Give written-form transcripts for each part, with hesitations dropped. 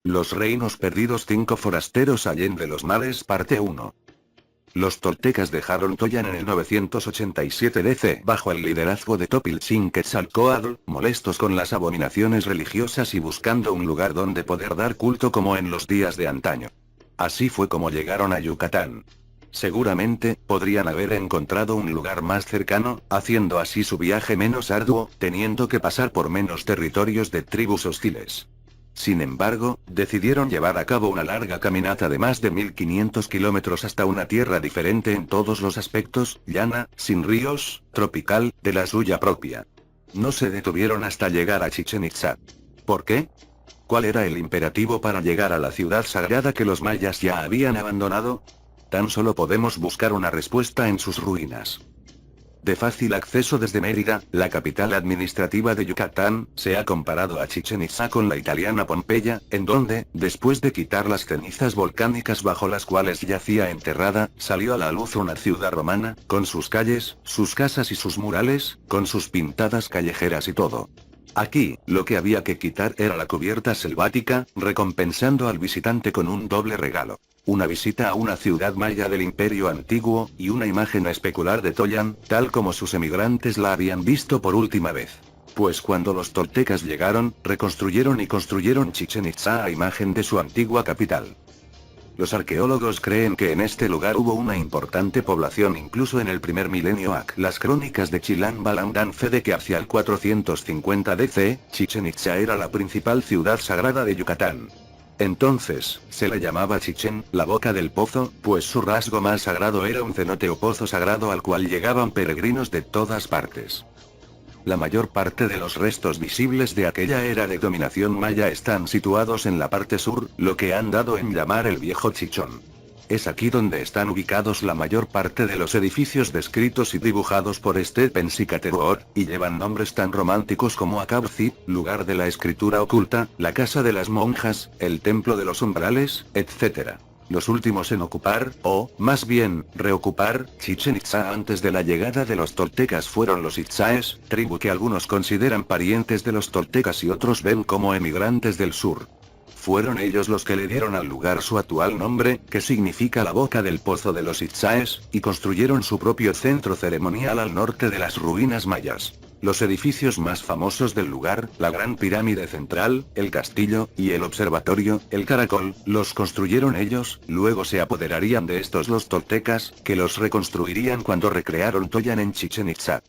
Los reinos perdidos, 5 forasteros allende los mares, parte 1. Los toltecas dejaron Toyan en el 987 DC bajo el liderazgo de Topiltzin-Quetzalcóatl, molestos con las abominaciones religiosas y buscando un lugar donde poder dar culto como en los días de antaño. Así fue como llegaron a Yucatán. Seguramente, podrían haber encontrado un lugar más cercano, haciendo así su viaje menos arduo, teniendo que pasar por menos territorios de tribus hostiles. Sin embargo, decidieron llevar a cabo una larga caminata de más de 1500 kilómetros hasta una tierra diferente en todos los aspectos, llana, sin ríos, tropical, de la suya propia. No se detuvieron hasta llegar a Chichén Itzá. ¿Por qué? ¿Cuál era el imperativo para llegar a la ciudad sagrada que los mayas ya habían abandonado? Tan solo podemos buscar una respuesta en sus ruinas. De fácil acceso desde Mérida, la capital administrativa de Yucatán, se ha comparado a Chichén Itzá con la italiana Pompeya, en donde, después de quitar las cenizas volcánicas bajo las cuales yacía enterrada, salió a la luz una ciudad romana, con sus calles, sus casas y sus murales, con sus pintadas callejeras y todo. Aquí, lo que había que quitar era la cubierta selvática, recompensando al visitante con un doble regalo. Una visita a una ciudad maya del Imperio Antiguo, y una imagen especular de Toyan, tal como sus emigrantes la habían visto por última vez. Pues cuando los toltecas llegaron, reconstruyeron y construyeron Chichén Itzá a imagen de su antigua capital. Los arqueólogos creen que en este lugar hubo una importante población incluso en el primer milenio AC. Las crónicas de Chilam Balam dan fe de que hacia el 450 DC, Chichén Itzá era la principal ciudad sagrada de Yucatán. Entonces, se le llamaba Chichén, la boca del pozo, pues su rasgo más sagrado era un cenote o pozo sagrado al cual llegaban peregrinos de todas partes. La mayor parte de los restos visibles de aquella era de dominación maya están situados en la parte sur, lo que han dado en llamar el Viejo Chichón. Es aquí donde están ubicados la mayor parte de los edificios descritos y dibujados por Stepensicateruor, y llevan nombres tan románticos como Acabzi, lugar de la escritura oculta, la casa de las monjas, el templo de los umbrales, etc. Los últimos en ocupar, o, más bien, reocupar, Chichén Itzá antes de la llegada de los toltecas fueron los itzáes, tribu que algunos consideran parientes de los toltecas y otros ven como emigrantes del sur. Fueron ellos los que le dieron al lugar su actual nombre, que significa la boca del pozo de los itzáes, y construyeron su propio centro ceremonial al norte de las ruinas mayas. Los edificios más famosos del lugar, la Gran Pirámide Central, el castillo, y el observatorio, el Caracol, los construyeron ellos, luego se apoderarían de estos los toltecas, que los reconstruirían cuando recrearon Toyan en Chichén Itzá.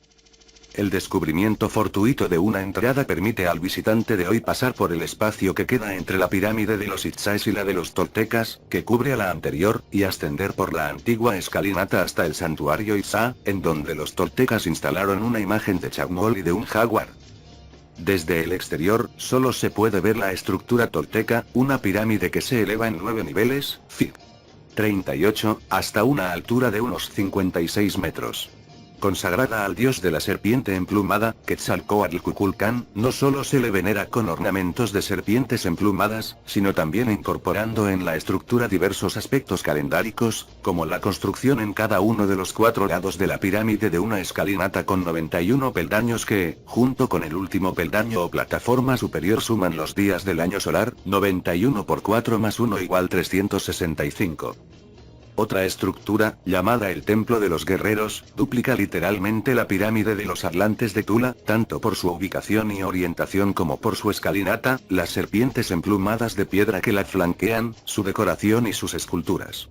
El descubrimiento fortuito de una entrada permite al visitante de hoy pasar por el espacio que queda entre la pirámide de los itzáes y la de los toltecas, que cubre a la anterior, y ascender por la antigua escalinata hasta el santuario Itzá, en donde los toltecas instalaron una imagen de Chaumol y de un jaguar. Desde el exterior, solo se puede ver la estructura tolteca, una pirámide que se eleva en 9 niveles, feet 38, hasta una altura de unos 56 metros. Consagrada al dios de la serpiente emplumada, Quetzalcóatl Cuculcán, no solo se le venera con ornamentos de serpientes emplumadas, sino también incorporando en la estructura diversos aspectos calendáricos, como la construcción en cada uno de los 4 lados de la pirámide de una escalinata con 91 peldaños que, junto con el último peldaño o plataforma superior suman los días del año solar, 91 por 4 más 1 igual 365. Otra estructura, llamada el Templo de los Guerreros, duplica literalmente la pirámide de los Atlantes de Tula, tanto por su ubicación y orientación como por su escalinata, las serpientes emplumadas de piedra que la flanquean, su decoración y sus esculturas.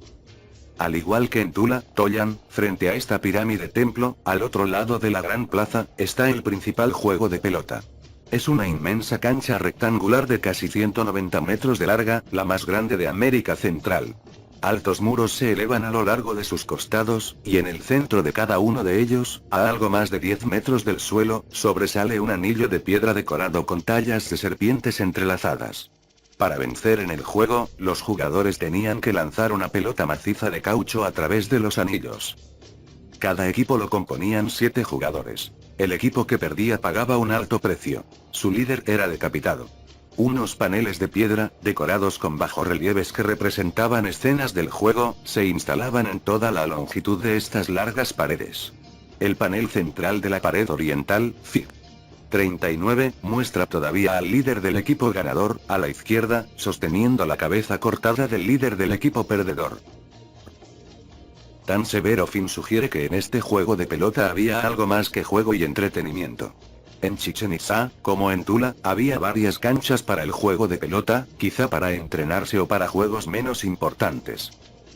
Al igual que en Tula, Toyan, frente a esta pirámide templo, al otro lado de la gran plaza, está el principal juego de pelota. Es una inmensa cancha rectangular de casi 190 metros de larga, la más grande de América Central. Altos muros se elevan a lo largo de sus costados, y en el centro de cada uno de ellos, a algo más de 10 metros del suelo, sobresale un anillo de piedra decorado con tallas de serpientes entrelazadas. Para vencer en el juego, los jugadores tenían que lanzar una pelota maciza de caucho a través de los anillos. Cada equipo lo componían 7 jugadores. El equipo que perdía pagaba un alto precio. Su líder era decapitado. Unos paneles de piedra, decorados con bajorrelieves que representaban escenas del juego, se instalaban en toda la longitud de estas largas paredes. El panel central de la pared oriental, feet 39, muestra todavía al líder del equipo ganador, a la izquierda, sosteniendo la cabeza cortada del líder del equipo perdedor. Tan severo fin sugiere que en este juego de pelota había algo más que juego y entretenimiento. En Chichén Itzá, como en Tula, había varias canchas para el juego de pelota, quizá para entrenarse o para juegos menos importantes.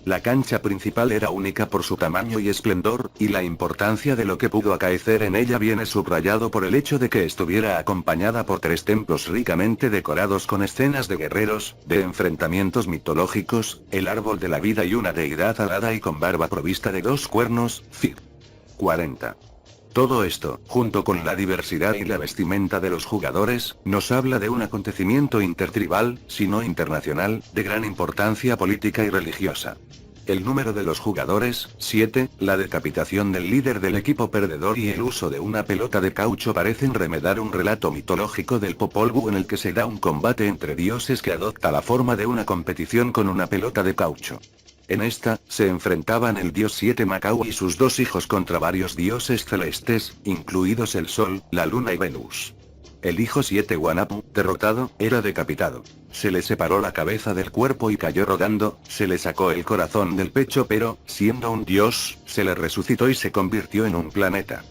La cancha principal era única por su tamaño y esplendor, y la importancia de lo que pudo acaecer en ella viene subrayado por el hecho de que estuviera acompañada por 3 templos ricamente decorados con escenas de guerreros, de enfrentamientos mitológicos, el árbol de la vida y una deidad alada y con barba provista de 2 cuernos, Fig. 40. Todo esto, junto con la diversidad y la vestimenta de los jugadores, nos habla de un acontecimiento intertribal, si no internacional, de gran importancia política y religiosa. El número de los jugadores, 7, la decapitación del líder del equipo perdedor y el uso de una pelota de caucho parecen remedar un relato mitológico del Popol Vuh en el que se da un combate entre dioses que adopta la forma de una competición con una pelota de caucho. En esta, se enfrentaban el dios 7 Macau y sus 2 hijos contra varios dioses celestes, incluidos el Sol, la Luna y Venus. El hijo 7 Wanapu, derrotado, era decapitado. Se le separó la cabeza del cuerpo y cayó rodando, se le sacó el corazón del pecho pero, siendo un dios, se le resucitó y se convirtió en un planeta.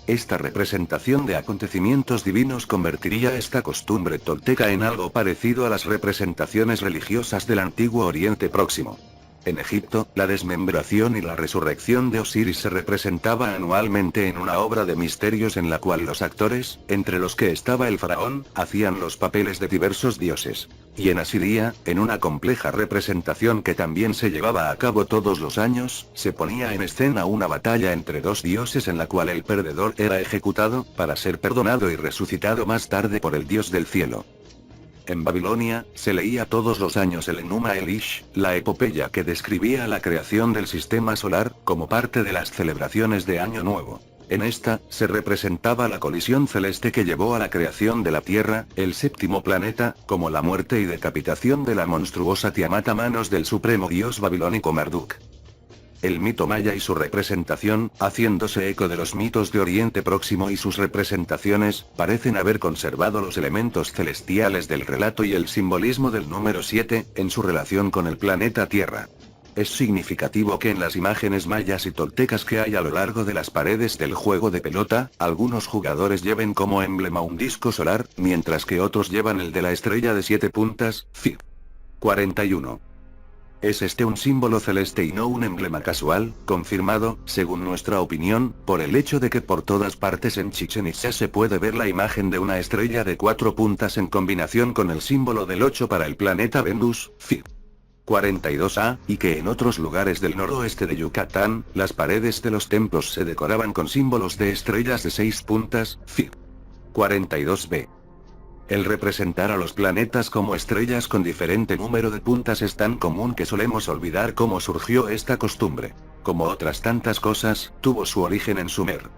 Esta representación de acontecimientos divinos convertiría esta costumbre tolteca en algo parecido a las representaciones religiosas del antiguo Oriente Próximo. En Egipto, la desmembración y la resurrección de Osiris se representaba anualmente en una obra de misterios en la cual los actores, entre los que estaba el faraón, hacían los papeles de diversos dioses. Y en Asiria, en una compleja representación que también se llevaba a cabo todos los años, se ponía en escena una batalla entre 2 dioses en la cual el perdedor era ejecutado, para ser perdonado y resucitado más tarde por el dios del cielo. En Babilonia, se leía todos los años el Enuma Elish, la epopeya que describía la creación del sistema solar, como parte de las celebraciones de Año Nuevo. En esta, se representaba la colisión celeste que llevó a la creación de la Tierra, el 7º planeta, como la muerte y decapitación de la monstruosa Tiamat a manos del supremo dios babilónico Marduk. El mito maya y su representación, haciéndose eco de los mitos de Oriente Próximo y sus representaciones, parecen haber conservado los elementos celestiales del relato y el simbolismo del número 7, en su relación con el planeta Tierra. Es significativo que en las imágenes mayas y toltecas que hay a lo largo de las paredes del juego de pelota, algunos jugadores lleven como emblema un disco solar, mientras que otros llevan el de la estrella de 7 puntas, Fig. 41. ¿Es este un símbolo celeste y no un emblema casual, confirmado, según nuestra opinión, por el hecho de que por todas partes en Chichén Itzá se puede ver la imagen de una estrella de 4 puntas en combinación con el símbolo del 8 para el planeta Venus, Fig. 42a, y que en otros lugares del noroeste de Yucatán, las paredes de los templos se decoraban con símbolos de estrellas de 6 puntas, Fig. 42b. El representar a los planetas como estrellas con diferente número de puntas es tan común que solemos olvidar cómo surgió esta costumbre. Como otras tantas cosas, tuvo su origen en Sumer.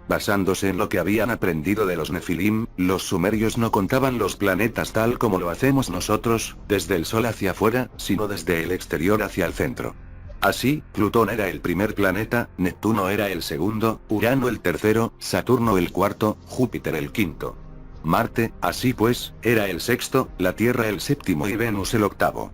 Basándose en lo que habían aprendido de los Nefilim, los sumerios no contaban los planetas tal como lo hacemos nosotros, desde el Sol hacia afuera, sino desde el exterior hacia el centro. Así, Plutón era el primer planeta, Neptuno era el segundo, Urano el tercero, Saturno el cuarto, Júpiter el quinto. Marte, así pues, era el sexto, la Tierra el séptimo y Venus el octavo.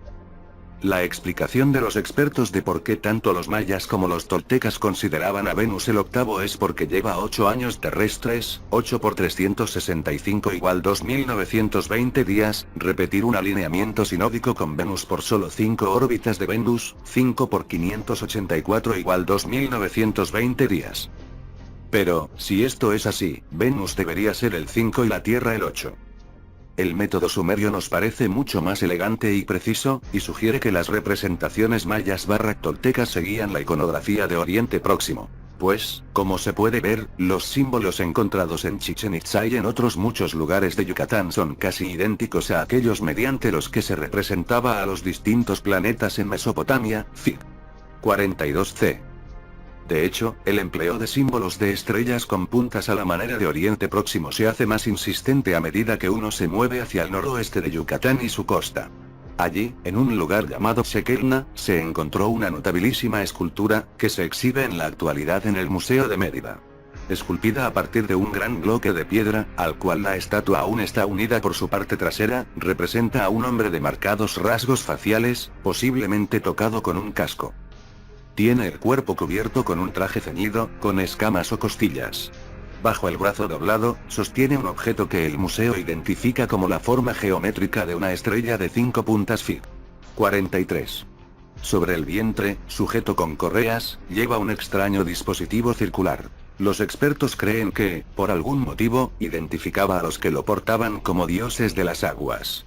La explicación de los expertos de por qué tanto los mayas como los toltecas consideraban a Venus el octavo es porque lleva 8 años terrestres, 8 por 365 igual 2920 días, repetir un alineamiento sinódico con Venus por solo 5 órbitas de Venus, 5 por 584 igual 2920 días. Pero, si esto es así, Venus debería ser el 5 y la Tierra el 8. El método sumerio nos parece mucho más elegante y preciso, y sugiere que las representaciones mayas toltecas seguían la iconografía de Oriente Próximo. Pues, como se puede ver, los símbolos encontrados en Chichén Itzá y en otros muchos lugares de Yucatán son casi idénticos a aquellos mediante los que se representaba a los distintos planetas en Mesopotamia, Fig. 42c. De hecho, el empleo de símbolos de estrellas con puntas a la manera de Oriente Próximo se hace más insistente a medida que uno se mueve hacia el noroeste de Yucatán y su costa. Allí, en un lugar llamado Sequelna, se encontró una notabilísima escultura, que se exhibe en la actualidad en el Museo de Mérida. Esculpida a partir de un gran bloque de piedra, al cual la estatua aún está unida por su parte trasera, representa a un hombre de marcados rasgos faciales, posiblemente tocado con un casco. Tiene el cuerpo cubierto con un traje ceñido, con escamas o costillas. Bajo el brazo doblado, sostiene un objeto que el museo identifica como la forma geométrica de una estrella de 5 puntas Fig. 43. Sobre el vientre, sujeto con correas, lleva un extraño dispositivo circular. Los expertos creen que, por algún motivo, identificaba a los que lo portaban como dioses de las aguas.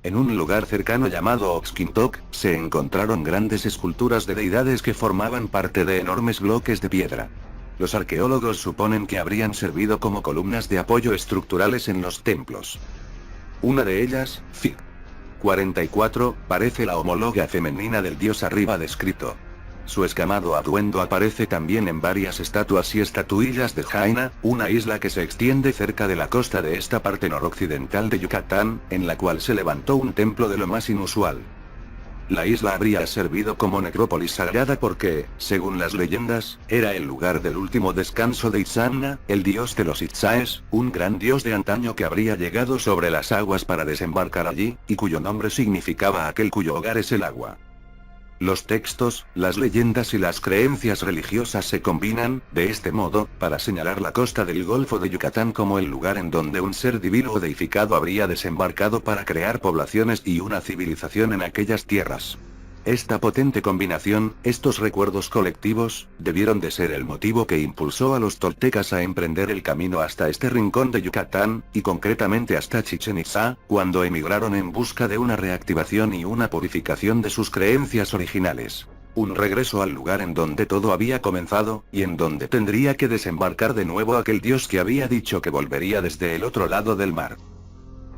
En un lugar cercano llamado Oxkintok, se encontraron grandes esculturas de deidades que formaban parte de enormes bloques de piedra. Los arqueólogos suponen que habrían servido como columnas de apoyo estructurales en los templos. Una de ellas, Fig. 44, parece la homóloga femenina del dios arriba descrito. Su escamado atuendo aparece también en varias estatuas y estatuillas de Jaina, una isla que se extiende cerca de la costa de esta parte noroccidental de Yucatán, en la cual se levantó un templo de lo más inusual. La isla habría servido como necrópolis sagrada porque, según las leyendas, era el lugar del último descanso de Itzamna, el dios de los Itzaes, un gran dios de antaño que habría llegado sobre las aguas para desembarcar allí, y cuyo nombre significaba aquel cuyo hogar es el agua. Los textos, las leyendas y las creencias religiosas se combinan, de este modo, para señalar la costa del Golfo de Yucatán como el lugar en donde un ser divino o deificado habría desembarcado para crear poblaciones y una civilización en aquellas tierras. Esta potente combinación, estos recuerdos colectivos, debieron de ser el motivo que impulsó a los toltecas a emprender el camino hasta este rincón de Yucatán, y concretamente hasta Chichén Itzá, cuando emigraron en busca de una reactivación y una purificación de sus creencias originales. Un regreso al lugar en donde todo había comenzado, y en donde tendría que desembarcar de nuevo aquel dios que había dicho que volvería desde el otro lado del mar.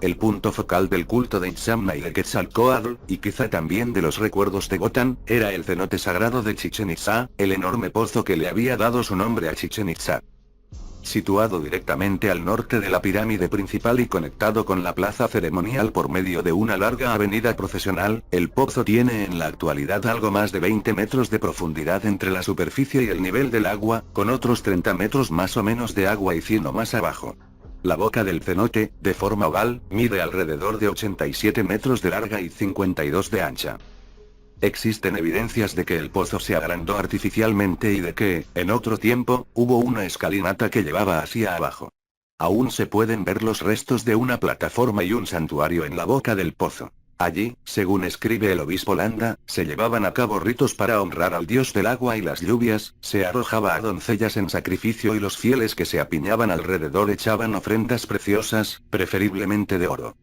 El punto focal del culto de Itzamna y de Quetzalcóatl, y quizá también de los recuerdos de Gotán, era el cenote sagrado de Chichén Itzá, el enorme pozo que le había dado su nombre a Chichén Itzá. Situado directamente al norte de la pirámide principal y conectado con la plaza ceremonial por medio de una larga avenida procesional, el pozo tiene en la actualidad algo más de 20 metros de profundidad entre la superficie y el nivel del agua, con otros 30 metros más o menos de agua y 100 o más abajo. La boca del cenote, de forma oval, mide alrededor de 87 metros de larga y 52 de ancha. Existen evidencias de que el pozo se agrandó artificialmente y de que, en otro tiempo, hubo una escalinata que llevaba hacia abajo. Aún se pueden ver los restos de una plataforma y un santuario en la boca del pozo. Allí, según escribe el obispo Landa, se llevaban a cabo ritos para honrar al dios del agua y las lluvias, se arrojaba a doncellas en sacrificio y los fieles que se apiñaban alrededor echaban ofrendas preciosas, preferiblemente de oro.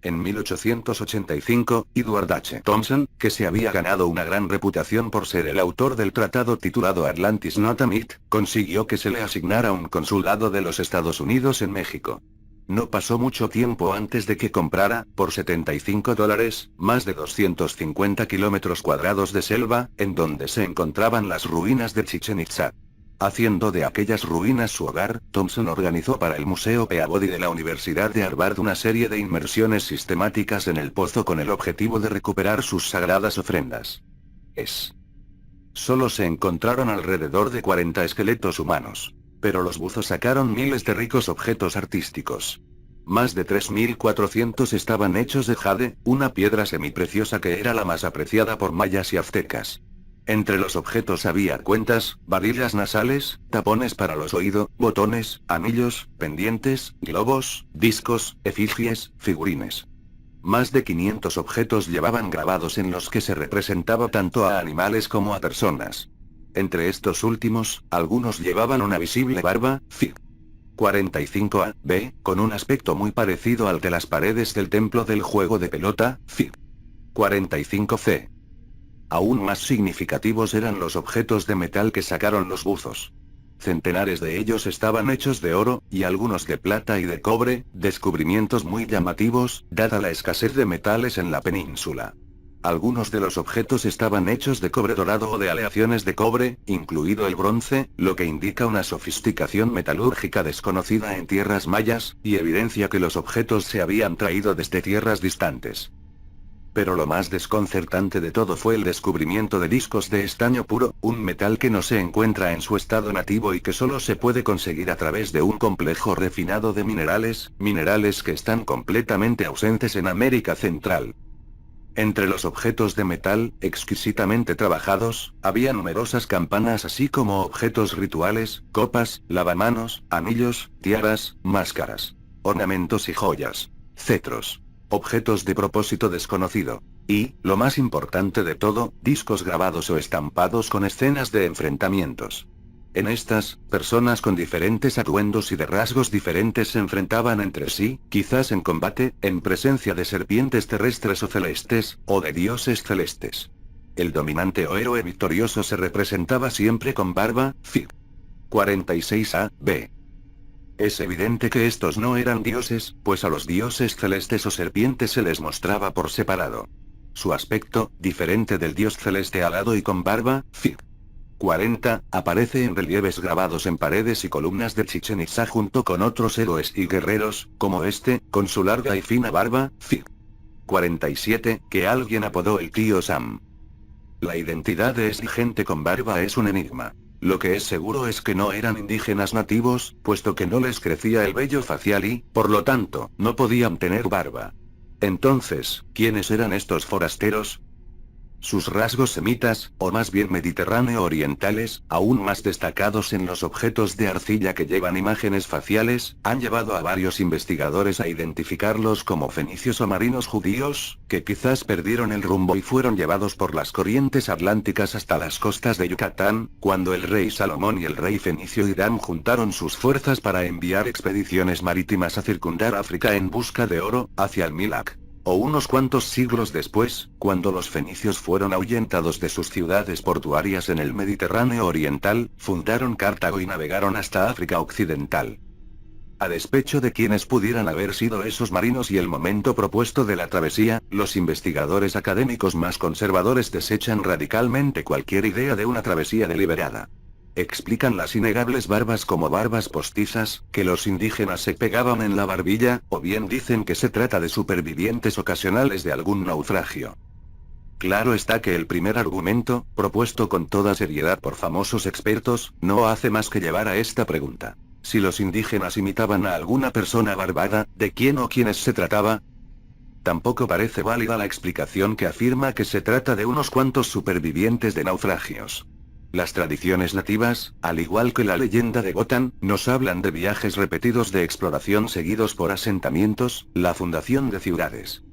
En 1885, Edward H. Thompson, que se había ganado una gran reputación por ser el autor del tratado titulado Atlantis Not a Myth, consiguió que se le asignara un consulado de los Estados Unidos en México. No pasó mucho tiempo antes de que comprara, por $75, más de 250 kilómetros cuadrados de selva, en donde se encontraban las ruinas de Chichén Itzá. Haciendo de aquellas ruinas su hogar, Thompson organizó para el Museo Peabody de la Universidad de Harvard una serie de inmersiones sistemáticas en el pozo con el objetivo de recuperar sus sagradas ofrendas. Solo se encontraron alrededor de 40 esqueletos humanos. Pero los buzos sacaron miles de ricos objetos artísticos. Más de 3.400 estaban hechos de jade, una piedra semipreciosa que era la más apreciada por mayas y aztecas. Entre los objetos había cuentas, varillas nasales, tapones para los oídos, botones, anillos, pendientes, globos, discos, efigies, figurines. Más de 500 objetos llevaban grabados en los que se representaba tanto a animales como a personas. Entre estos últimos, algunos llevaban una visible barba, Fig. 45A, B, con un aspecto muy parecido al de las paredes del templo del juego de pelota, Fig. 45C. Aún más significativos eran los objetos de metal que sacaron los buzos. Centenares de ellos estaban hechos de oro, y algunos de plata y de cobre, descubrimientos muy llamativos, dada la escasez de metales en la península. Algunos de los objetos estaban hechos de cobre dorado o de aleaciones de cobre, incluido el bronce, lo que indica una sofisticación metalúrgica desconocida en tierras mayas, y evidencia que los objetos se habían traído desde tierras distantes. Pero lo más desconcertante de todo fue el descubrimiento de discos de estaño puro, un metal que no se encuentra en su estado nativo y que solo se puede conseguir a través de un complejo refinado de minerales que están completamente ausentes en América Central. Entre los objetos de metal, exquisitamente trabajados, había numerosas campanas así como objetos rituales, copas, lavamanos, anillos, tiaras, máscaras, ornamentos y joyas, cetros, objetos de propósito desconocido. Y, lo más importante de todo, discos grabados o estampados con escenas de enfrentamientos. En estas, personas con diferentes atuendos y de rasgos diferentes se enfrentaban entre sí, quizás en combate, en presencia de serpientes terrestres o celestes, o de dioses celestes. El dominante o héroe victorioso se representaba siempre con barba, Fig. 46a, b. Es evidente que estos no eran dioses, pues a los dioses celestes o serpientes se les mostraba por separado. Su aspecto, diferente del dios celeste alado y con barba, Fig. 40, aparece en relieves grabados en paredes y columnas de Chichén Itzá junto con otros héroes y guerreros, como este, con su larga y fina barba, Fig. 47, que alguien apodó el tío Sam. La identidad de esta gente con barba es un enigma. Lo que es seguro es que no eran indígenas nativos, puesto que no les crecía el vello facial y, por lo tanto, no podían tener barba. Entonces, ¿quiénes eran estos forasteros? Sus rasgos semitas, o más bien mediterráneo-orientales, aún más destacados en los objetos de arcilla que llevan imágenes faciales, han llevado a varios investigadores a identificarlos como fenicios o marinos judíos, que quizás perdieron el rumbo y fueron llevados por las corrientes atlánticas hasta las costas de Yucatán, cuando el rey Salomón y el rey fenicio Hiram juntaron sus fuerzas para enviar expediciones marítimas a circundar África en busca de oro, hacia el Milac. O unos cuantos siglos después, cuando los fenicios fueron ahuyentados de sus ciudades portuarias en el Mediterráneo oriental, fundaron Cartago y navegaron hasta África occidental. A despecho de quienes pudieran haber sido esos marinos y el momento propuesto de la travesía, los investigadores académicos más conservadores desechan radicalmente cualquier idea de una travesía deliberada. Explican las innegables barbas como barbas postizas, que los indígenas se pegaban en la barbilla, o bien dicen que se trata de supervivientes ocasionales de algún naufragio. Claro está que el primer argumento, propuesto con toda seriedad por famosos expertos, no hace más que llevar a esta pregunta. Si los indígenas imitaban a alguna persona barbada, ¿de quién o quiénes se trataba? Tampoco parece válida la explicación que afirma que se trata de unos cuantos supervivientes de naufragios. Las tradiciones nativas, al igual que la leyenda de Gotham, nos hablan de viajes repetidos de exploración seguidos por asentamientos, la fundación de ciudades.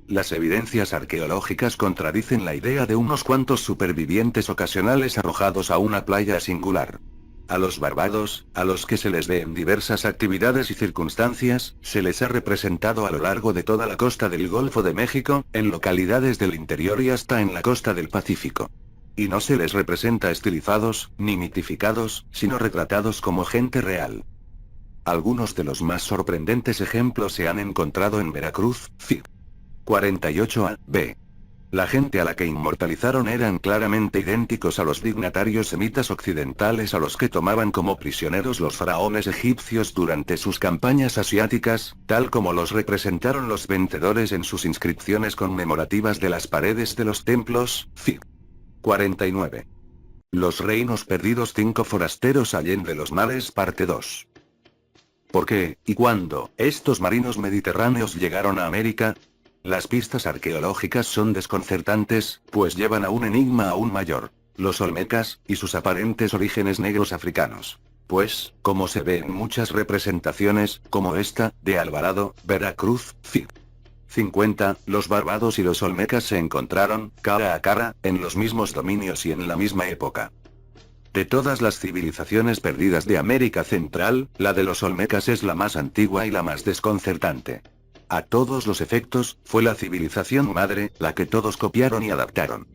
Las evidencias arqueológicas contradicen la idea de unos cuantos supervivientes ocasionales arrojados a una playa singular. A los barbados, a los que se les ve en diversas actividades y circunstancias, se les ha representado a lo largo de toda la costa del Golfo de México, en localidades del interior y hasta en la costa del Pacífico. Y no se les representa estilizados, ni mitificados, sino retratados como gente real. Algunos de los más sorprendentes ejemplos se han encontrado en Veracruz, Fig. 48a, b. La gente a la que inmortalizaron eran claramente idénticos a los dignatarios semitas occidentales a los que tomaban como prisioneros los faraones egipcios durante sus campañas asiáticas, tal como los representaron los vencedores en sus inscripciones conmemorativas de las paredes de los templos, Fig. 49. Los reinos perdidos 5 forasteros allende los mares parte 2. ¿Por qué, y cuándo, estos marinos mediterráneos llegaron a América? Las pistas arqueológicas son desconcertantes, pues llevan a un enigma aún mayor. Los olmecas, y sus aparentes orígenes negros africanos. Pues, como se ve en muchas representaciones, como esta, de Alvarado, Veracruz, Fig. 50, los barbados y los olmecas se encontraron, cara a cara, en los mismos dominios y en la misma época. De todas las civilizaciones perdidas de América Central, la de los olmecas es la más antigua y la más desconcertante. A todos los efectos, fue la civilización madre, la que todos copiaron y adaptaron.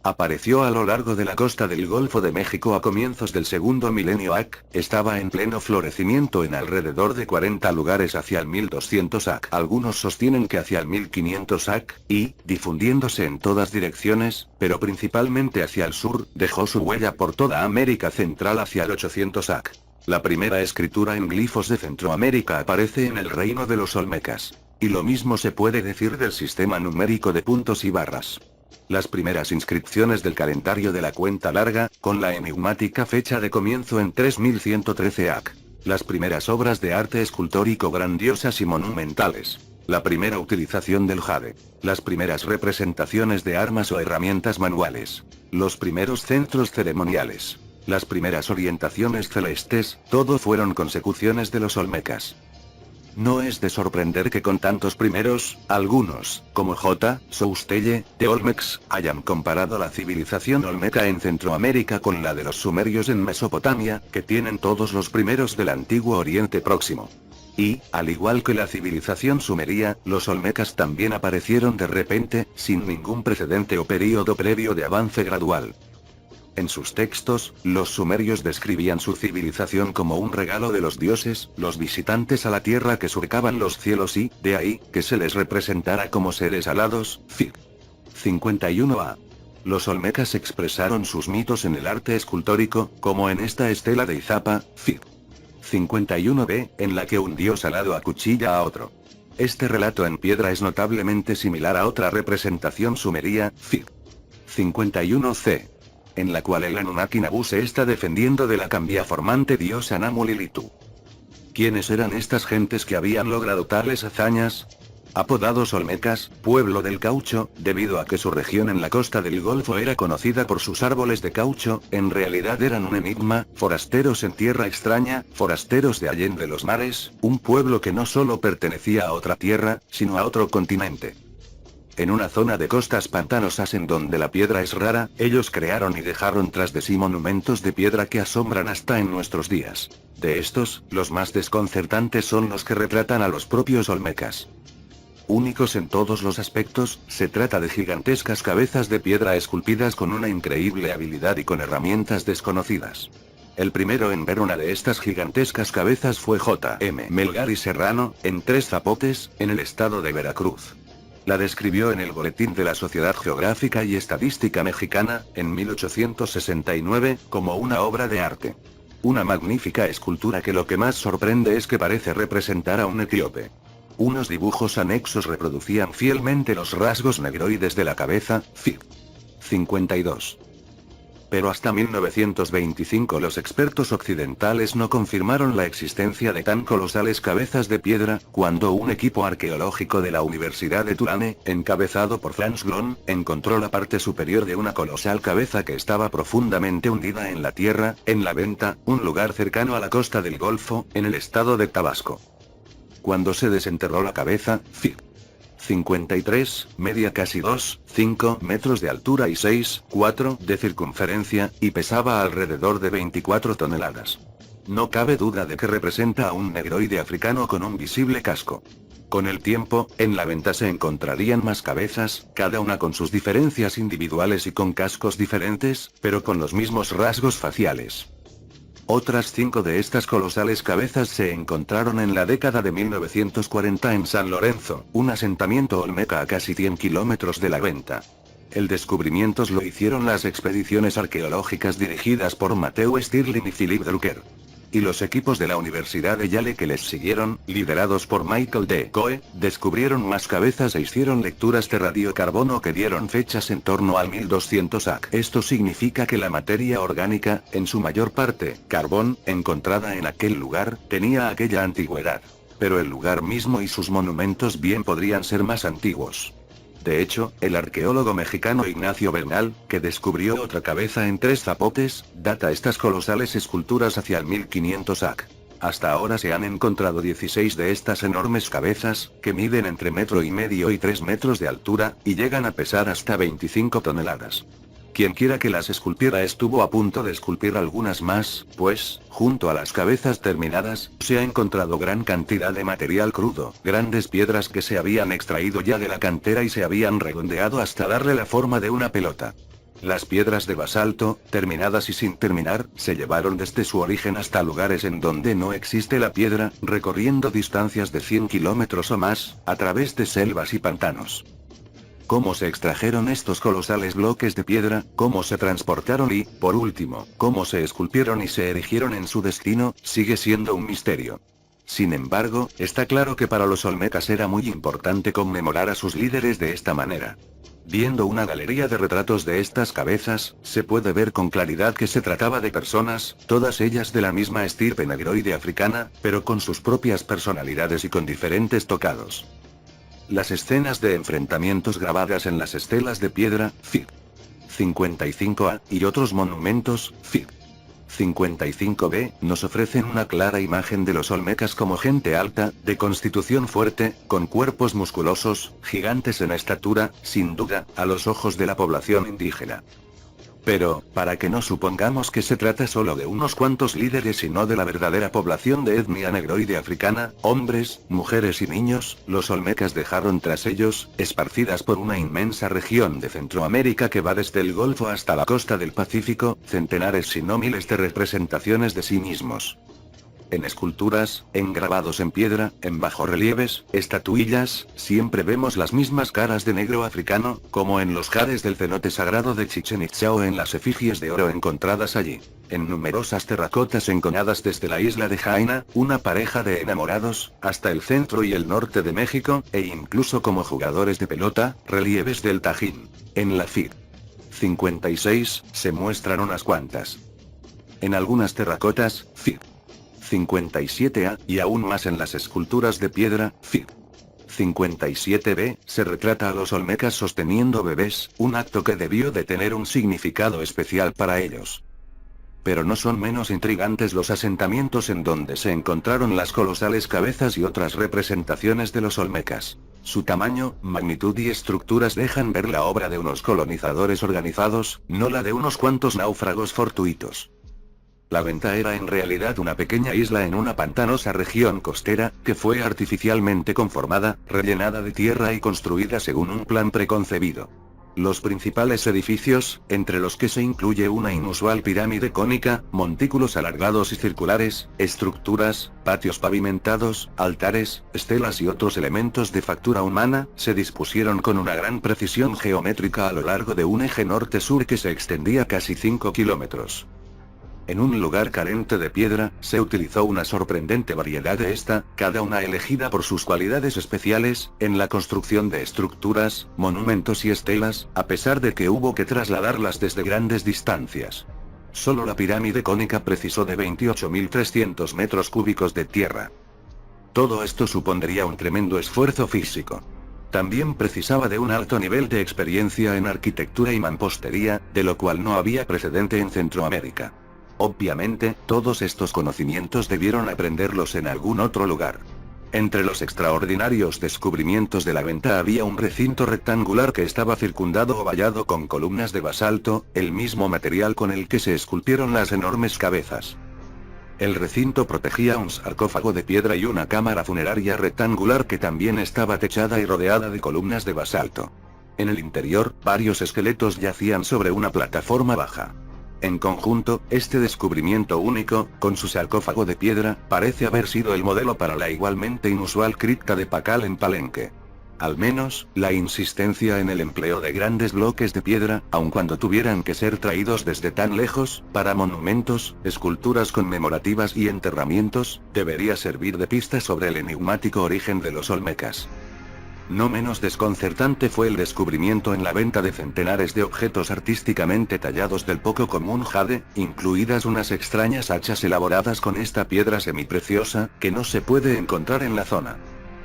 Apareció a lo largo de la costa del Golfo de México a comienzos del segundo milenio AC, estaba en pleno florecimiento en alrededor de 40 lugares hacia el 1200 AC. Algunos sostienen que hacia el 1500 AC, y, difundiéndose en todas direcciones, pero principalmente hacia el sur, dejó su huella por toda América Central hacia el 800 AC. La primera escritura en glifos de Centroamérica aparece en el reino de los olmecas. Y lo mismo se puede decir del sistema numérico de puntos y barras. Las primeras inscripciones del calendario de la cuenta larga, con la enigmática fecha de comienzo en 3113 AC. Las primeras obras de arte escultórico grandiosas y monumentales. La primera utilización del jade. Las primeras representaciones de armas o herramientas manuales. Los primeros centros ceremoniales. Las primeras orientaciones celestes, todo fueron consecuciones de los olmecas. No es de sorprender que con tantos primeros, algunos, como J. Soustelle, de Olmecs, hayan comparado la civilización olmeca en Centroamérica con la de los sumerios en Mesopotamia, que tienen todos los primeros del antiguo Oriente Próximo. Y, al igual que la civilización sumeria, los olmecas también aparecieron de repente, sin ningún precedente o período previo de avance gradual. En sus textos, los sumerios describían su civilización como un regalo de los dioses, los visitantes a la tierra que surcaban los cielos y, de ahí, que se les representara como seres alados, Fig. 51a. Los olmecas expresaron sus mitos en el arte escultórico, como en esta estela de Izapa, Fig. 51b, en la que un dios alado acuchilla a otro. Este relato en piedra es notablemente similar a otra representación sumeria, Fig. 51c. En la cual el Anunnaki Nabu se está defendiendo de la cambiaformante diosa Namu-Lilitu. ¿Quiénes eran estas gentes que habían logrado tales hazañas? Apodados olmecas, pueblo del caucho, debido a que su región en la costa del Golfo era conocida por sus árboles de caucho, en realidad eran un enigma, forasteros en tierra extraña, forasteros de allende los mares, un pueblo que no solo pertenecía a otra tierra, sino a otro continente. En una zona de costas pantanosas en donde la piedra es rara, ellos crearon y dejaron tras de sí monumentos de piedra que asombran hasta en nuestros días. De estos, los más desconcertantes son los que retratan a los propios olmecas. Únicos en todos los aspectos, se trata de gigantescas cabezas de piedra esculpidas con una increíble habilidad y con herramientas desconocidas. El primero en ver una de estas gigantescas cabezas fue J. M. Melgar y Serrano, en Tres Zapotes, en el estado de Veracruz. La describió en el Boletín de la Sociedad Geográfica y Estadística Mexicana, en 1869, como una obra de arte. Una magnífica escultura que lo que más sorprende es que parece representar a un etíope. Unos dibujos anexos reproducían fielmente los rasgos negroides de la cabeza, Fig. 52. Pero hasta 1925 los expertos occidentales no confirmaron la existencia de tan colosales cabezas de piedra, cuando un equipo arqueológico de la Universidad de Tulane, encabezado por Franz Glon, encontró la parte superior de una colosal cabeza que estaba profundamente hundida en la tierra, en La Venta, un lugar cercano a la costa del Golfo, en el estado de Tabasco. Cuando se desenterró la cabeza, Fig. 53, media casi 2,5 metros de altura y 6,4 de circunferencia, y pesaba alrededor de 24 toneladas. No cabe duda de que representa a un negroide africano con un visible casco. Con el tiempo, en La Venta se encontrarían más cabezas, cada una con sus diferencias individuales y con cascos diferentes, pero con los mismos rasgos faciales. Otras 5 de estas colosales cabezas se encontraron en la década de 1940 en San Lorenzo, un asentamiento olmeca a casi 100 kilómetros de La Venta. El descubrimiento lo hicieron las expediciones arqueológicas dirigidas por Matthew Stirling y Philip Drucker. Y los equipos de la Universidad de Yale que les siguieron, liderados por Michael D. Coe, descubrieron más cabezas e hicieron lecturas de radiocarbono que dieron fechas en torno al 1200 AC. Esto significa que la materia orgánica, en su mayor parte, carbón, encontrada en aquel lugar, tenía aquella antigüedad. Pero el lugar mismo y sus monumentos bien podrían ser más antiguos. De hecho, el arqueólogo mexicano Ignacio Bernal, que descubrió otra cabeza en Tres Zapotes, data estas colosales esculturas hacia el 1500 AC. Hasta ahora se han encontrado 16 de estas enormes cabezas, que miden entre 1,5 metros y 3 metros de altura, y llegan a pesar hasta 25 toneladas. Quien quiera que las esculpiera estuvo a punto de esculpir algunas más, pues, junto a las cabezas terminadas, se ha encontrado gran cantidad de material crudo, grandes piedras que se habían extraído ya de la cantera y se habían redondeado hasta darle la forma de una pelota. Las piedras de basalto, terminadas y sin terminar, se llevaron desde su origen hasta lugares en donde no existe la piedra, recorriendo distancias de 100 kilómetros o más, a través de selvas y pantanos. ¿Cómo se extrajeron estos colosales bloques de piedra? ¿Cómo se transportaron y, por último, cómo se esculpieron y se erigieron en su destino? Sigue siendo un misterio. Sin embargo, está claro que para los olmecas era muy importante conmemorar a sus líderes de esta manera. Viendo una galería de retratos de estas cabezas, se puede ver con claridad que se trataba de personas, todas ellas de la misma estirpe negroide africana, pero con sus propias personalidades y con diferentes tocados. Las escenas de enfrentamientos grabadas en las estelas de piedra, Fig. 55A, y otros monumentos, Fig. 55B, nos ofrecen una clara imagen de los olmecas como gente alta, de constitución fuerte, con cuerpos musculosos, gigantes en estatura, sin duda, a los ojos de la población indígena. Pero, para que no supongamos que se trata solo de unos cuantos líderes y no de la verdadera población de etnia negroide africana, hombres, mujeres y niños, los olmecas dejaron tras ellos, esparcidas por una inmensa región de Centroamérica que va desde el Golfo hasta la costa del Pacífico, centenares si no miles de representaciones de sí mismos. En esculturas, en grabados en piedra, en bajorrelieves, estatuillas, siempre vemos las mismas caras de negro africano, como en los jades del cenote sagrado de Chichen Itza o en las efigies de oro encontradas allí. En numerosas terracotas enconadas desde la isla de Jaina, una pareja de enamorados, hasta el centro y el norte de México, e incluso como jugadores de pelota, relieves del Tajín. En la Fig. 56, se muestran unas cuantas. En algunas terracotas, Fig. 57A, y aún más en las esculturas de piedra, Fig. 57B, se retrata a los olmecas sosteniendo bebés, un acto que debió de tener un significado especial para ellos. Pero no son menos intrigantes los asentamientos en donde se encontraron las colosales cabezas y otras representaciones de los olmecas. Su tamaño, magnitud y estructuras dejan ver la obra de unos colonizadores organizados, no la de unos cuantos náufragos fortuitos. La Venta era en realidad una pequeña isla en una pantanosa región costera, que fue artificialmente conformada, rellenada de tierra y construida según un plan preconcebido. Los principales edificios, entre los que se incluye una inusual pirámide cónica, montículos alargados y circulares, estructuras, patios pavimentados, altares, estelas y otros elementos de factura humana, se dispusieron con una gran precisión geométrica a lo largo de un eje norte-sur que se extendía casi 5 kilómetros. En un lugar carente de piedra, se utilizó una sorprendente variedad de esta, cada una elegida por sus cualidades especiales, en la construcción de estructuras, monumentos y estelas, a pesar de que hubo que trasladarlas desde grandes distancias. Solo la pirámide cónica precisó de 28.300 metros cúbicos de tierra. Todo esto supondría un tremendo esfuerzo físico. También precisaba de un alto nivel de experiencia en arquitectura y mampostería, de lo cual no había precedente en Centroamérica. Obviamente, todos estos conocimientos debieron aprenderlos en algún otro lugar. Entre los extraordinarios descubrimientos de la Venta había un recinto rectangular que estaba circundado o vallado con columnas de basalto, el mismo material con el que se esculpieron las enormes cabezas. El recinto protegía un sarcófago de piedra y una cámara funeraria rectangular que también estaba techada y rodeada de columnas de basalto. En el interior, varios esqueletos yacían sobre una plataforma baja. En conjunto, este descubrimiento único, con su sarcófago de piedra, parece haber sido el modelo para la igualmente inusual cripta de Pacal en Palenque. Al menos, la insistencia en el empleo de grandes bloques de piedra, aun cuando tuvieran que ser traídos desde tan lejos, para monumentos, esculturas conmemorativas y enterramientos, debería servir de pista sobre el enigmático origen de los olmecas. No menos desconcertante fue el descubrimiento en la Venta de centenares de objetos artísticamente tallados del poco común jade, incluidas unas extrañas hachas elaboradas con esta piedra semipreciosa, que no se puede encontrar en la zona.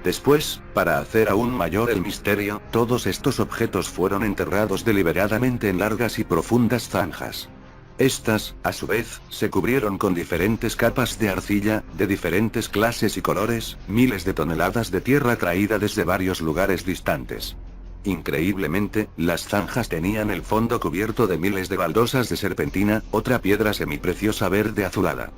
Después, para hacer aún mayor el misterio, todos estos objetos fueron enterrados deliberadamente en largas y profundas zanjas. Estas, a su vez, se cubrieron con diferentes capas de arcilla, de diferentes clases y colores, miles de toneladas de tierra traída desde varios lugares distantes. Increíblemente, las zanjas tenían el fondo cubierto de miles de baldosas de serpentina, otra piedra semipreciosa verde azulada.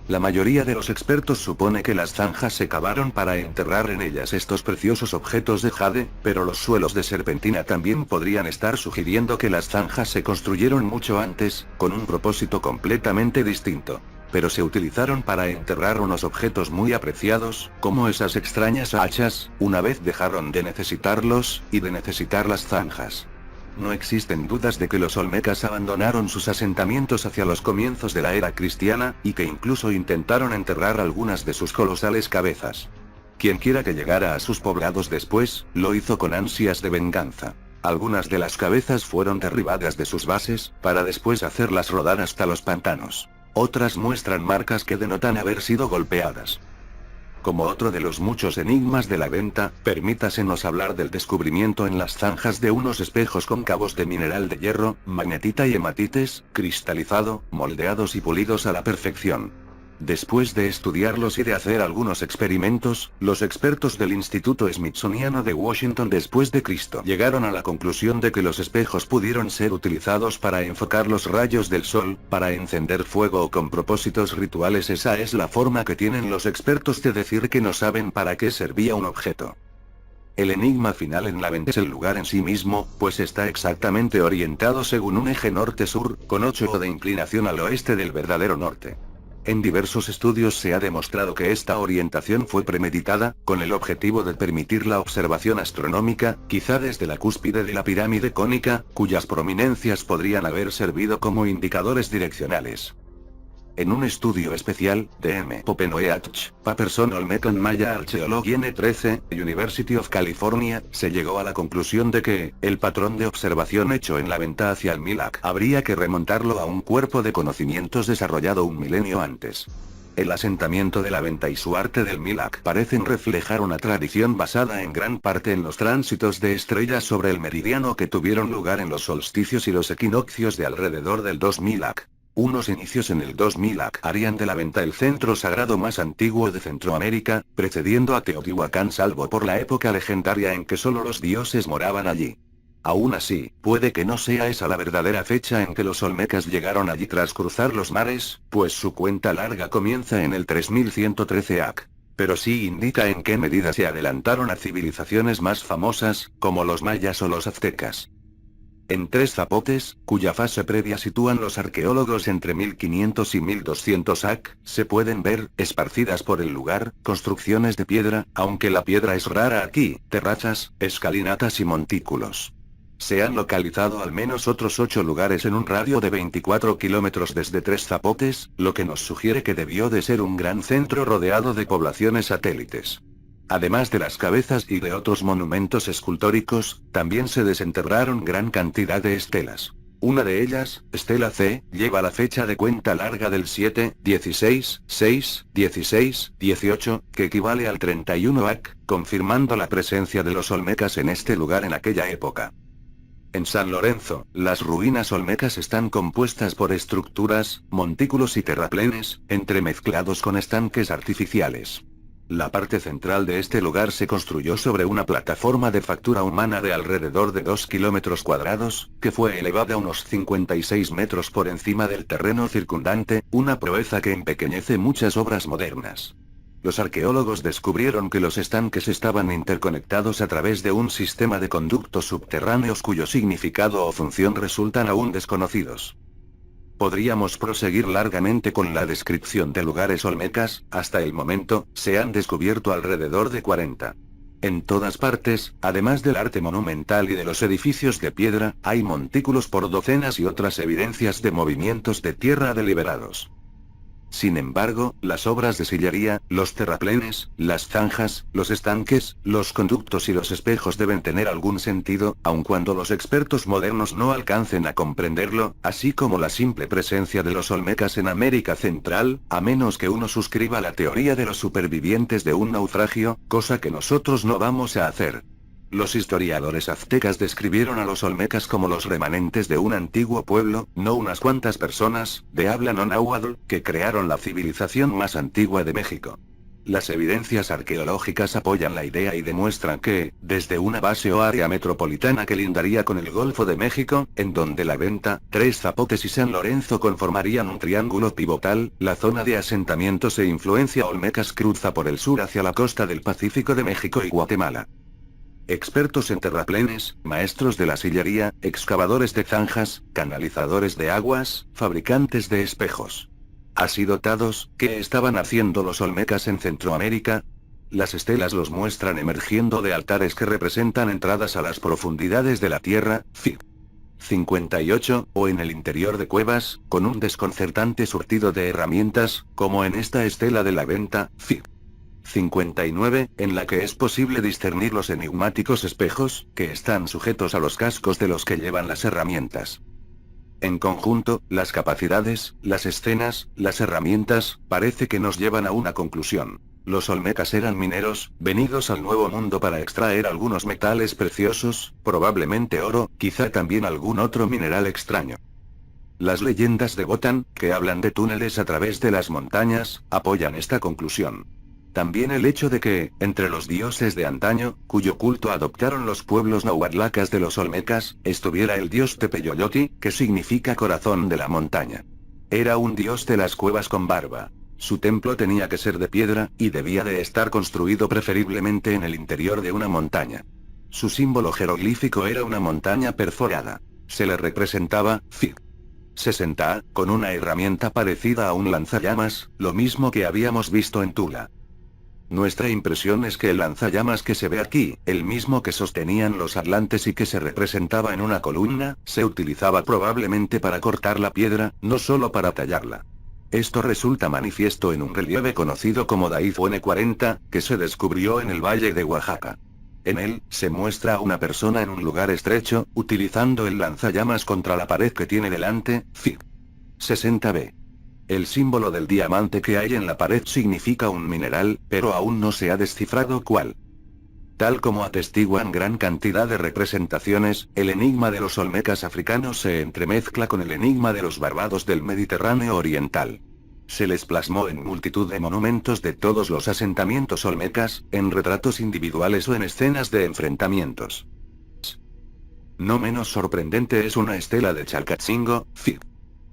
La mayoría de los expertos supone que las zanjas se cavaron para enterrar en ellas estos preciosos objetos de jade, pero los suelos de serpentina también podrían estar sugiriendo que las zanjas se construyeron mucho antes, con un propósito completamente distinto. Pero se utilizaron para enterrar unos objetos muy apreciados, como esas extrañas hachas, una vez dejaron de necesitarlos, y de necesitar las zanjas. No existen dudas de que los olmecas abandonaron sus asentamientos hacia los comienzos de la era cristiana, y que incluso intentaron enterrar algunas de sus colosales cabezas. Quienquiera que llegara a sus poblados después, lo hizo con ansias de venganza. Algunas de las cabezas fueron derribadas de sus bases, para después hacerlas rodar hasta los pantanos. Otras muestran marcas que denotan haber sido golpeadas. Como otro de los muchos enigmas de la venta, permítasenos hablar del descubrimiento en las zanjas de unos espejos cóncavos de mineral de hierro, magnetita y hematites, cristalizado, moldeados y pulidos a la perfección. Después de estudiarlos y de hacer algunos experimentos, los expertos del Instituto Smithsoniano de Washington después de Cristo llegaron a la conclusión de que los espejos pudieron ser utilizados para enfocar los rayos del sol, para encender fuego o con propósitos rituales. Esa es la forma que tienen los expertos de decir que no saben para qué servía un objeto. El enigma final en la venta es el lugar en sí mismo, pues está exactamente orientado según un eje norte-sur, con 8 de inclinación al oeste del verdadero norte. En diversos estudios se ha demostrado que esta orientación fue premeditada, con el objetivo de permitir la observación astronómica, quizá desde la cúspide de la pirámide cónica, cuyas prominencias podrían haber servido como indicadores direccionales. En un estudio especial, de M. Popenoeach, Paperson Olmecan Maya Archaeology N13, University of California, se llegó a la conclusión de que, el patrón de observación hecho en la venta hacia el Milac habría que remontarlo a un cuerpo de conocimientos desarrollado un milenio antes. El asentamiento de la venta y su arte del Milac parecen reflejar una tradición basada en gran parte en los tránsitos de estrellas sobre el meridiano que tuvieron lugar en los solsticios y los equinoccios de alrededor del 2000 AC. Unos inicios en el 2000 AC harían de la venta el centro sagrado más antiguo de Centroamérica, precediendo a Teotihuacán salvo por la época legendaria en que solo los dioses moraban allí. Aún así, puede que no sea esa la verdadera fecha en que los olmecas llegaron allí tras cruzar los mares, pues su cuenta larga comienza en el 3113 AC. Pero sí indica en qué medida se adelantaron a civilizaciones más famosas, como los mayas o los aztecas. En Tres Zapotes, cuya fase previa sitúan los arqueólogos entre 1500 y 1200 AC, se pueden ver, esparcidas por el lugar, construcciones de piedra, aunque la piedra es rara aquí, terrazas, escalinatas y montículos. Se han localizado al menos otros 8 lugares en un radio de 24 kilómetros desde Tres Zapotes, lo que nos sugiere que debió de ser un gran centro rodeado de poblaciones satélites. Además de las cabezas y de otros monumentos escultóricos, también se desenterraron gran cantidad de estelas. Una de ellas, Estela C, lleva la fecha de cuenta larga del 7, 16, 6, 16, 18, que equivale al 31 AC, confirmando la presencia de los olmecas en este lugar en aquella época. En San Lorenzo, las ruinas olmecas están compuestas por estructuras, montículos y terraplenes, entremezclados con estanques artificiales. La parte central de este lugar se construyó sobre una plataforma de factura humana de alrededor de 2 kilómetros cuadrados, que fue elevada unos 56 metros por encima del terreno circundante, una proeza que empequeñece muchas obras modernas. Los arqueólogos descubrieron que los estanques estaban interconectados a través de un sistema de conductos subterráneos cuyo significado o función resultan aún desconocidos. Podríamos proseguir largamente con la descripción de lugares olmecas, hasta el momento, se han descubierto alrededor de 40. En todas partes, además del arte monumental y de los edificios de piedra, hay montículos por docenas y otras evidencias de movimientos de tierra deliberados. Sin embargo, las obras de sillería, los terraplenes, las zanjas, los estanques, los conductos y los espejos deben tener algún sentido, aun cuando los expertos modernos no alcancen a comprenderlo, así como la simple presencia de los olmecas en América Central, a menos que uno suscriba la teoría de los supervivientes de un naufragio, cosa que nosotros no vamos a hacer. Los historiadores aztecas describieron a los olmecas como los remanentes de un antiguo pueblo, no unas cuantas personas, de habla no náhuatl, que crearon la civilización más antigua de México. Las evidencias arqueológicas apoyan la idea y demuestran que, desde una base o área metropolitana que lindaría con el Golfo de México, en donde la Venta, Tres Zapotes y San Lorenzo conformarían un triángulo pivotal, la zona de asentamientos e influencia olmecas cruza por el sur hacia la costa del Pacífico de México y Guatemala. Expertos en terraplenes, maestros de la sillería, excavadores de zanjas, canalizadores de aguas, fabricantes de espejos. ¿Así dotados, qué estaban haciendo los olmecas en Centroamérica? Las estelas los muestran emergiendo de altares que representan entradas a las profundidades de la tierra, Fig. 58, o en el interior de cuevas, con un desconcertante surtido de herramientas, como en esta estela de la venta, Fig. 59, en la que es posible discernir los enigmáticos espejos, que están sujetos a los cascos de los que llevan las herramientas. En conjunto, las capacidades, las escenas, las herramientas, parece que nos llevan a una conclusión. Los olmecas eran mineros, venidos al Nuevo Mundo para extraer algunos metales preciosos, probablemente oro, quizá también algún otro mineral extraño. Las leyendas de Wotan, que hablan de túneles a través de las montañas, apoyan esta conclusión. También el hecho de que, entre los dioses de antaño, cuyo culto adoptaron los pueblos nahuatlacas de los olmecas, estuviera el dios Tepeyoyoti, que significa corazón de la montaña. Era un dios de las cuevas con barba. Su templo tenía que ser de piedra, y debía de estar construido preferiblemente en el interior de una montaña. Su símbolo jeroglífico era una montaña perforada. Se le representaba, Fig. 60, con una herramienta parecida a un lanzallamas, lo mismo que habíamos visto en Tula. Nuestra impresión es que el lanzallamas que se ve aquí, el mismo que sostenían los atlantes y que se representaba en una columna, se utilizaba probablemente para cortar la piedra, no solo para tallarla. Esto resulta manifiesto en un relieve conocido como Daiz N40, que se descubrió en el valle de Oaxaca. En él, se muestra a una persona en un lugar estrecho, utilizando el lanzallamas contra la pared que tiene delante, Fig. 60b. El símbolo del diamante que hay en la pared significa un mineral, pero aún no se ha descifrado cuál. Tal como atestiguan gran cantidad de representaciones, el enigma de los olmecas africanos se entremezcla con el enigma de los barbados del Mediterráneo oriental. Se les plasmó en multitud de monumentos de todos los asentamientos olmecas, en retratos individuales o en escenas de enfrentamientos. No menos sorprendente es una estela de Chalcatzingo, Fig.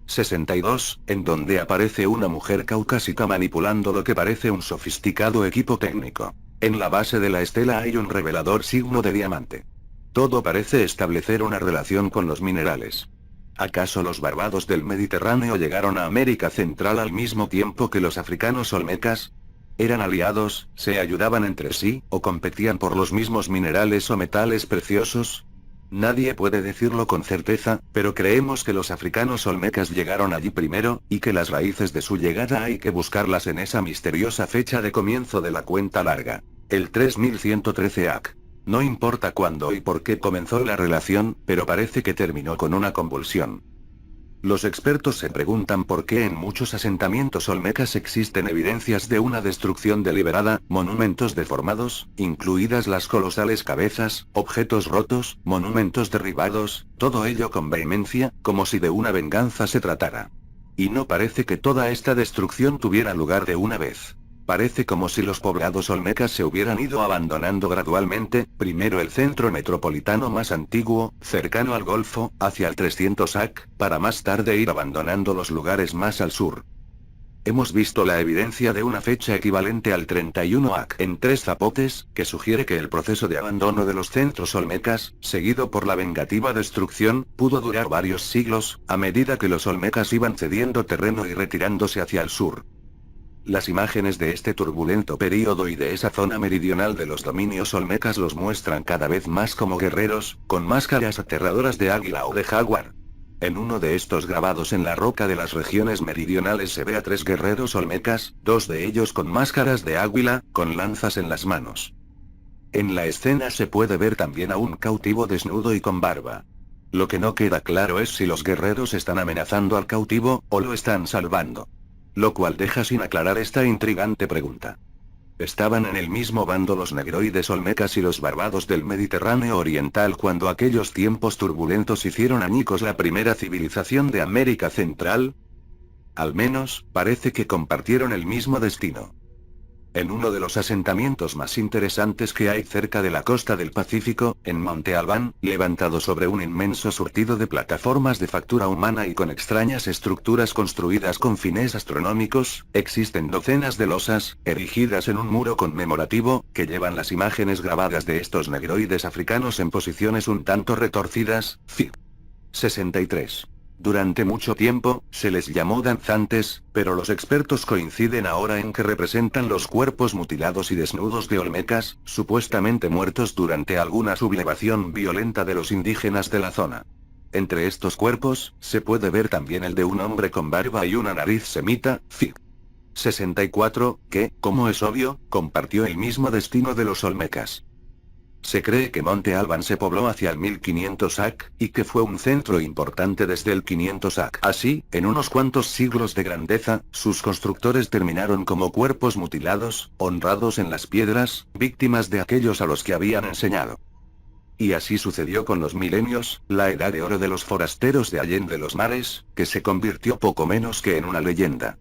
62, en donde aparece una mujer caucásica manipulando lo que parece un sofisticado equipo técnico. En la base de la estela hay un revelador signo de diamante. Todo parece establecer una relación con los minerales. ¿Acaso los barbados del Mediterráneo llegaron a América Central al mismo tiempo que los africanos olmecas? ¿Eran aliados, se ayudaban entre sí, o competían por los mismos minerales o metales preciosos? Nadie puede decirlo con certeza, pero creemos que los africanos olmecas llegaron allí primero, y que las raíces de su llegada hay que buscarlas en esa misteriosa fecha de comienzo de la cuenta larga. El 3113 AC. No importa cuándo y por qué comenzó la relación, pero parece que terminó con una convulsión. Los expertos se preguntan por qué en muchos asentamientos olmecas existen evidencias de una destrucción deliberada, monumentos deformados, incluidas las colosales cabezas, objetos rotos, monumentos derribados, todo ello con vehemencia, como si de una venganza se tratara. Y no parece que toda esta destrucción tuviera lugar de una vez. Parece como si los poblados olmecas se hubieran ido abandonando gradualmente, primero el centro metropolitano más antiguo, cercano al Golfo, hacia el 300 AC, para más tarde ir abandonando los lugares más al sur. Hemos visto la evidencia de una fecha equivalente al 31 AC en 3 zapotes, que sugiere que el proceso de abandono de los centros olmecas, seguido por la vengativa destrucción, pudo durar varios siglos, a medida que los olmecas iban cediendo terreno y retirándose hacia el sur. Las imágenes de este turbulento período y de esa zona meridional de los dominios olmecas los muestran cada vez más como guerreros, con máscaras aterradoras de águila o de jaguar. En uno de estos grabados en la roca de las regiones meridionales se ve a 3 guerreros olmecas, 2 de ellos con máscaras de águila, con lanzas en las manos. En la escena se puede ver también a un cautivo desnudo y con barba. Lo que no queda claro es si los guerreros están amenazando al cautivo, o lo están salvando. Lo cual deja sin aclarar esta intrigante pregunta. ¿Estaban en el mismo bando los negroides olmecas y los barbados del Mediterráneo oriental cuando aquellos tiempos turbulentos hicieron añicos la primera civilización de América Central? Al menos, parece que compartieron el mismo destino. En uno de los asentamientos más interesantes que hay cerca de la costa del Pacífico, en Monte Albán, levantado sobre un inmenso surtido de plataformas de factura humana y con extrañas estructuras construidas con fines astronómicos, existen docenas de losas, erigidas en un muro conmemorativo, que llevan las imágenes grabadas de estos negroides africanos en posiciones un tanto retorcidas, Fig. 63. Durante mucho tiempo, se les llamó danzantes, pero los expertos coinciden ahora en que representan los cuerpos mutilados y desnudos de olmecas, supuestamente muertos durante alguna sublevación violenta de los indígenas de la zona. Entre estos cuerpos, se puede ver también el de un hombre con barba y una nariz semita, Cid. 64, que, como es obvio, compartió el mismo destino de los olmecas. Se cree que Monte Alban se pobló hacia el 1500 AC, y que fue un centro importante desde el 500 AC. Así, en unos cuantos siglos de grandeza, sus constructores terminaron como cuerpos mutilados, honrados en las piedras, víctimas de aquellos a los que habían enseñado. Y así sucedió con los milenios, la edad de oro de los forasteros de Allende los Mares, que se convirtió poco menos que en una leyenda.